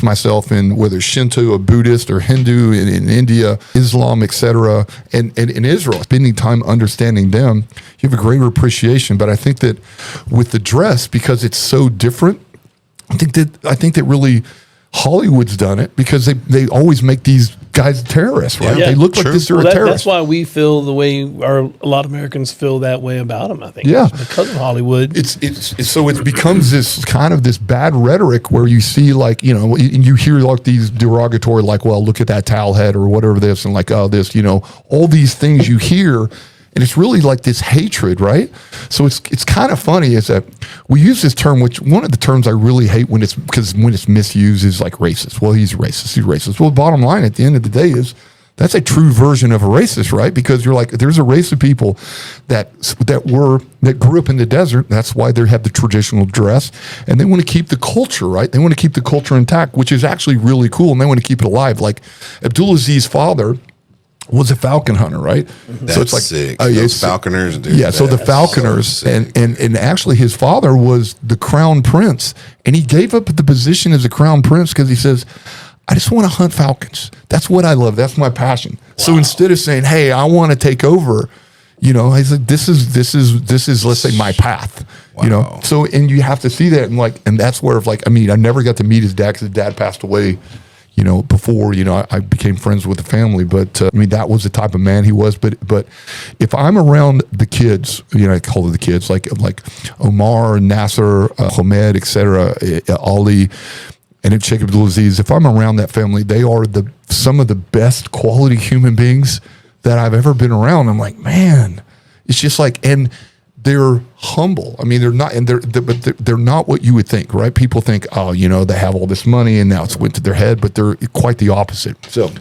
myself in whether Shinto or Buddhist or Hindu in India, Islam, etc., and in Israel, spending time understanding them, you have a greater appreciation. But I think that with the dress, because it's so different, I think that really Hollywood's done it because they always make these guys terrorists, right? Yeah, they look like this, they're a terrorist. That's why we feel the way, or a lot of Americans feel that way about them, I think. Yeah. Because of Hollywood. So it becomes this kind of this bad rhetoric where you see like, you hear like these derogatory, like, well, look at that towel head or whatever this, and like, oh, this, all these things you hear. And it's really like this hatred, right? So it's kind of funny is that we use this term, which one of the terms I really hate when it's misused is like racist. Well, he's racist. Well, the bottom line at the end of the day is that's a true version of a racist, right? Because you're like, there's a race of people that grew up in the desert. That's why they have the traditional dress, and they want to keep the culture, right? They want to keep the culture intact, which is actually really cool, and they want to keep it alive. Like Abdulaziz's father was a falcon hunter, right? That's so it's like sick. Those falconers, dude. Yeah, so the falconers, so and actually his father was the crown prince, and he gave up the position as a crown prince because he says, I just want to hunt falcons. That's what I love. That's my passion. Wow. So instead of saying, hey, I want to take over, I said, this is let's say my path. Wow. So and you have to see that, and that's where I never got to meet his dad because his dad passed away. Before, I became friends with the family, but that was the type of man he was. But if I'm around the kids, I call it the kids, like Omar, Nasser, Hamed, etc., Ali, and if Sheikh Abdulaziz, if I'm around that family, they are some of the best quality human beings that I've ever been around. I'm like, man, it's just like, and they're humble. They're not, and they're not what you would think, right? People think, oh, they have all this money and now it's went to their head, but they're quite the opposite. So